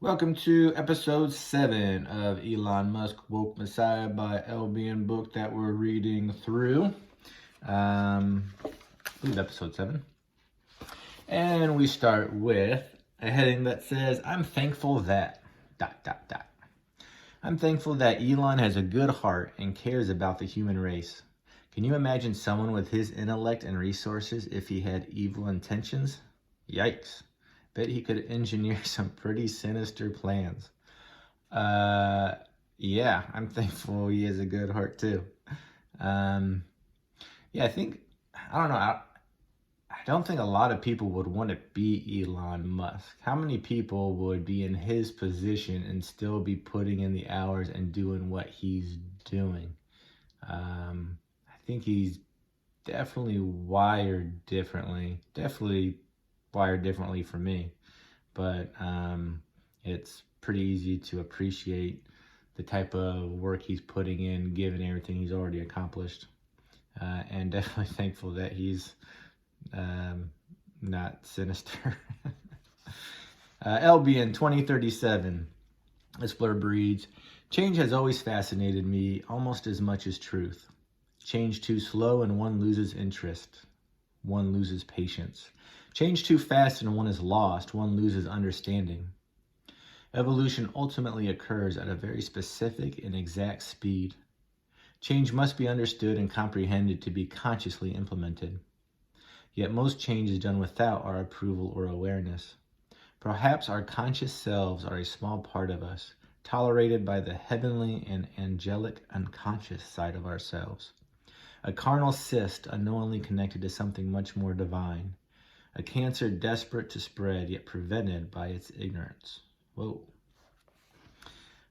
Welcome to episode 7 of Elon Musk Woke Messiah by LBN book that we're reading through. I believe episode 7. And we start with a heading that says, I'm thankful that... I'm thankful that Elon has a good heart and cares about the human race. Can you imagine someone with his intellect and resources if he had evil intentions? Yikes. Bet he could engineer some pretty sinister plans. Yeah, I'm thankful he has a good heart too. Yeah, I don't know, I don't think a lot of people would want to be Elon Musk. How many people would be in his position and still be putting in the hours and doing what he's doing? I think he's definitely wired differently. Definitely wired differently for me, but it's pretty easy to appreciate the type of work he's putting in given everything he's already accomplished, and definitely thankful that he's not sinister. LBN 2037 Explorer reads, change has always fascinated me almost as much as truth. Change too slow and one loses interest. One loses patience. Change too fast and one is lost. One loses understanding. Evolution ultimately occurs at a very specific and exact speed. Change must be understood and comprehended to be consciously implemented. Yet most change is done without our approval or awareness. Perhaps our conscious selves are a small part of us, tolerated by the heavenly and angelic unconscious side of ourselves. A carnal cyst unknowingly connected to something much more divine. A cancer desperate to spread, yet prevented by its ignorance. Whoa.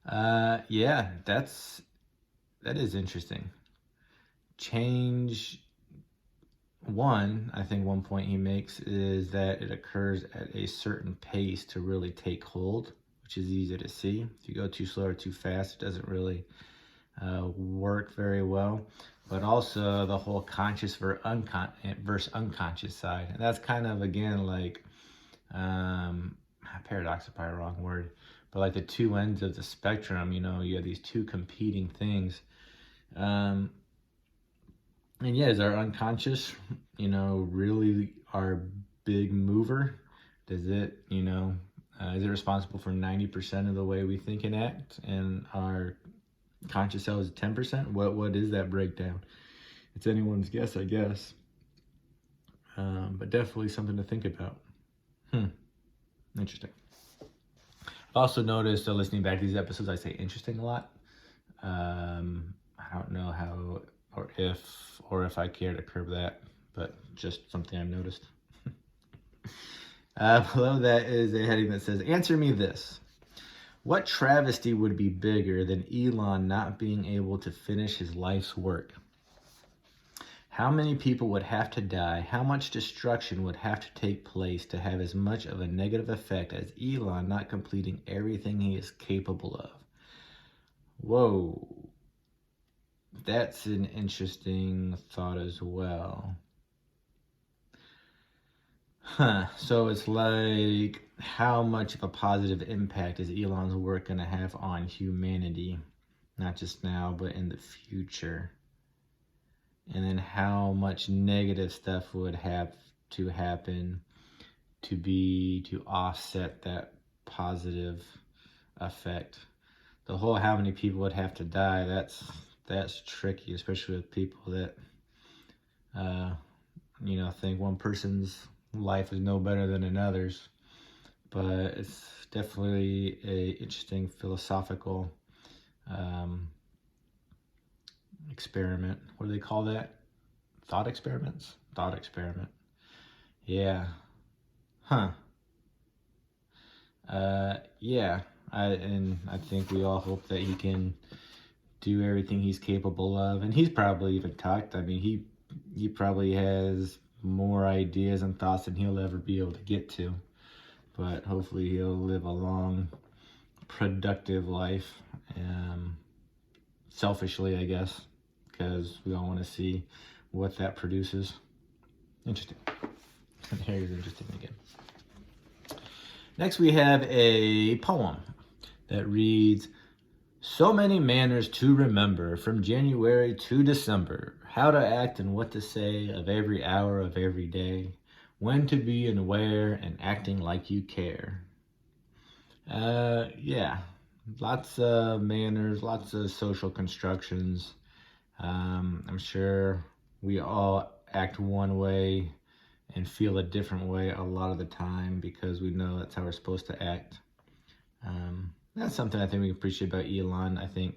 Yeah, that is interesting. Change, I think one point he makes is that it occurs at a certain pace to really take hold, which is easy to see. If you go too slow or too fast, it doesn't really work very well. But also the whole conscious versus unconscious side. And that's kind of, again, like, paradox is probably the wrong word, but like the two ends of the spectrum, you have these two competing things. And yeah, is our unconscious, really our big mover? Does it, is it responsible for 90% of the way we think and act? And our conscious self is 10%. What is that breakdown? It's anyone's guess, I guess, but definitely something to think about. Interesting. I've also noticed, listening back to these episodes, I say interesting a lot. I don't know how or if I care to curb that, but just something I've noticed. Below that is a heading that says, answer me this. What travesty would be bigger than Elon not being able to finish his life's work? How many people would have to die? How much destruction would have to take place to have as much of a negative effect as Elon not completing everything he is capable of? Whoa. That's an interesting thought as well. So it's like, how much of a positive impact is Elon's work going to have on humanity? Not just now, but in the future. And then how much negative stuff would have to happen to offset that positive effect. The whole how many people would have to die, that's tricky, especially with people that think one person's life is no better than another's. But it's definitely a interesting philosophical experiment. What do they call that? Thought experiments? Thought experiment. Yeah. Yeah. I think we all hope that he can do everything he's capable of. And he's probably even talked. I mean, he probably has more ideas and thoughts than he'll ever be able to get to. But hopefully he'll live a long, productive life. Selfishly, I guess, because we all want to see what that produces. Interesting. There is interesting again. Next, we have a poem that reads, so many manners to remember from January to December, how to act and what to say of every hour of every day, when to be and where, and acting like you care. Yeah, lots of manners, lots of social constructions. I'm sure we all act one way and feel a different way a lot of the time because we know that's how we're supposed to act. That's something I think we appreciate about Elon. I think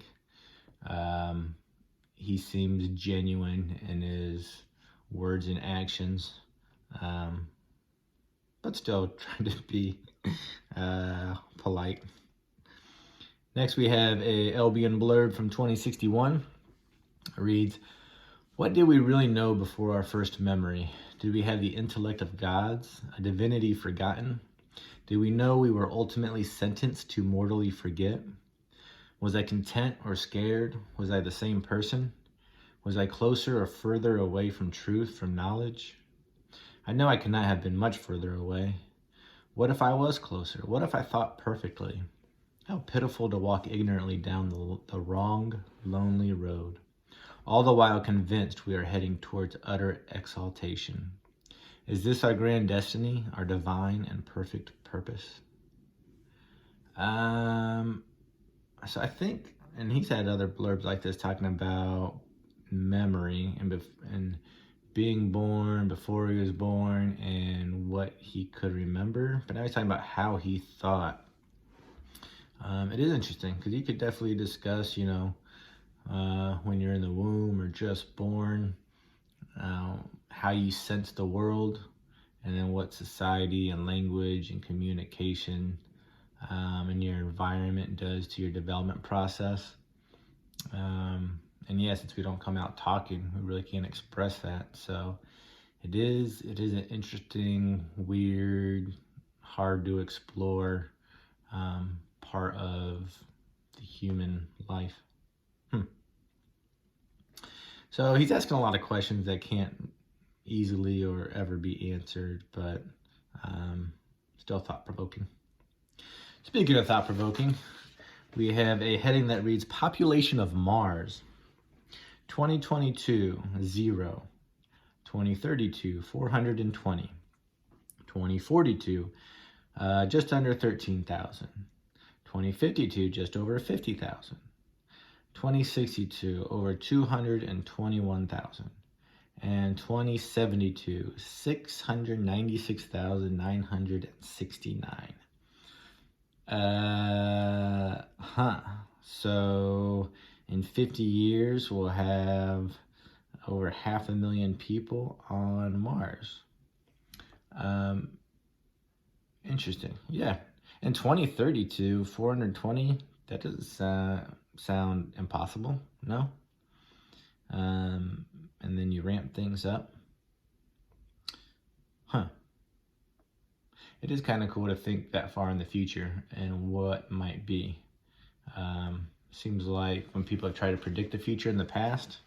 he seems genuine in his words and actions, um, but still trying to be polite. Next, we have a Albion blurb from 2061. It reads, what did we really know before our first memory? Did we have the intellect of gods, a divinity forgotten? Did we know we were ultimately sentenced to mortally forget? Was I content or scared? Was I the same person? Was I closer or further away from truth, from knowledge? I know I could not have been much further away. What if I was closer? What if I thought perfectly? How pitiful to walk ignorantly down the wrong, lonely road, all the while convinced we are heading towards utter exaltation. Is this our grand destiny, our divine and perfect purpose? So I think, and he's had other blurbs like this talking about memory and being born, before he was born, and what he could remember. But now he's talking about how he thought. It is interesting because you could definitely discuss, when you're in the womb or just born, how you sense the world, and then what society and language and communication and your environment does to your development process. And yeah, since we don't come out talking, we really can't express that. So it is an interesting, weird, hard to explore part of the human life. So he's asking a lot of questions that can't easily or ever be answered, but still thought-provoking. Speaking of thought-provoking, we have a heading that reads, population of Mars, 2022, 0. 2032, 420. 2042, just under 13,000. 2052, just over 50,000. 2062, over 221,000. And 2072, 696,969. So in 50 years, we'll have over 500,000 people on Mars. Interesting. Yeah. In 2032, 420, that doesn't sound impossible, no? And then you ramp things up. It is kind of cool to think that far in the future and what might be. Seems like when people have tried to predict the future in the past,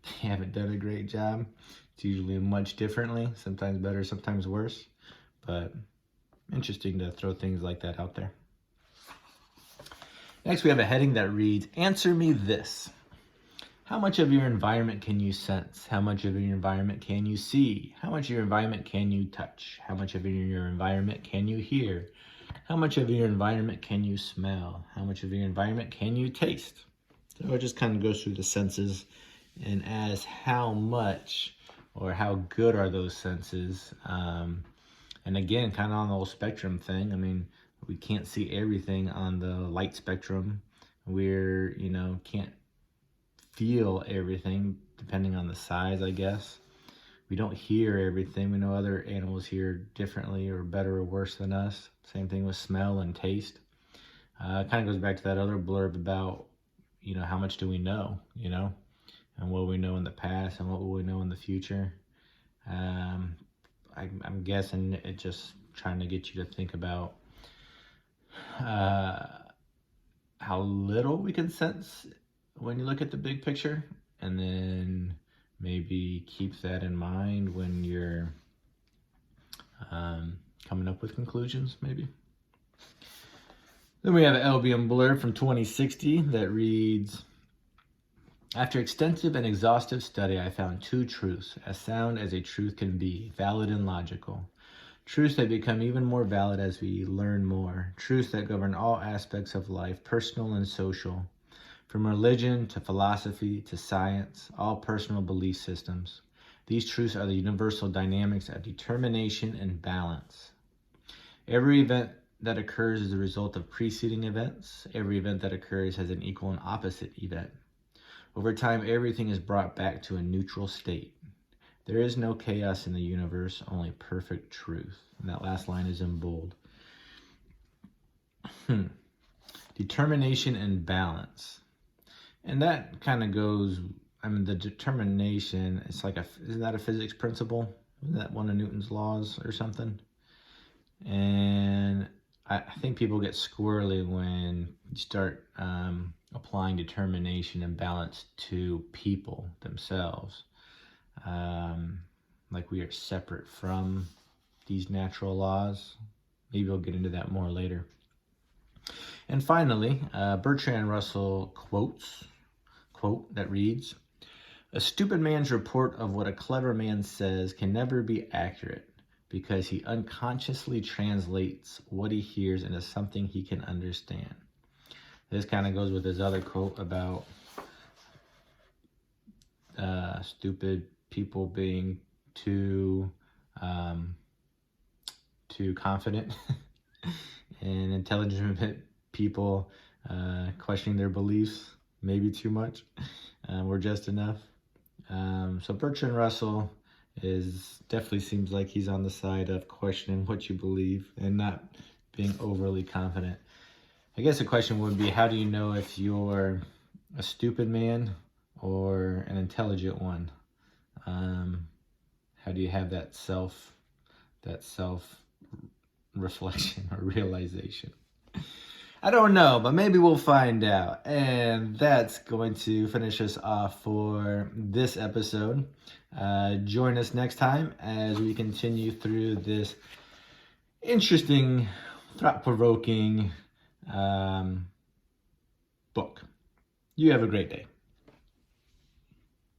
they haven't done a great job. It's usually much differently, sometimes better, sometimes worse. But interesting to throw things like that out there. Next, we have a heading that reads, answer me this. How much of your environment can you sense? How much of your environment can you see? How much of your environment can you touch? How much of your environment can you hear? How much of your environment can you smell? How much of your environment can you taste? So it just kind of goes through the senses and asks how much or how good are those senses. And again, kind of on the whole spectrum thing. I mean, we can't see everything on the light spectrum. We're, can't feel everything depending on the size, I guess. We don't hear everything. We know other animals hear differently or better or worse than us. Same thing with smell and taste. It kind of goes back to that other blurb about, how much do we know, and what we know in the past and what will we know in the future. I'm guessing it just trying to get you to think about how little we can sense when you look at the big picture, and then maybe keep that in mind when you're coming up with conclusions, maybe. Then we have an Albion blurb from 2060 that reads, after extensive and exhaustive study, I found two truths, as sound as a truth can be, valid and logical. Truths that become even more valid as we learn more. Truths that govern all aspects of life, personal and social. From religion to philosophy to science, all personal belief systems. These truths are the universal dynamics of determination and balance. Every event that occurs is a result of preceding events. Every event that occurs has an equal and opposite event. Over time, everything is brought back to a neutral state. There is no chaos in the universe, only perfect truth. And that last line is in bold. Determination and balance. And that kind of goes, the determination, it's like isn't that a physics principle? Isn't that one of Newton's laws or something? And I think people get squirrely when you start applying determination and balance to people themselves. Like we are separate from these natural laws. Maybe we'll get into that more later. And finally, Bertrand Russell quote that reads, a stupid man's report of what a clever man says can never be accurate because he unconsciously translates what he hears into something he can understand. This kind of goes with his other quote about stupid people being too confident and intelligent people questioning their beliefs maybe too much or just enough. So Bertrand Russell definitely seems like he's on the side of questioning what you believe and not being overly confident. I guess the question would be, how do you know if you're a stupid man or an intelligent one? How do you have that self reflection or realization? I don't know, but maybe we'll find out. And that's going to finish us off for this episode. Join us next time as we continue through this interesting, thought-provoking book. You have a great day.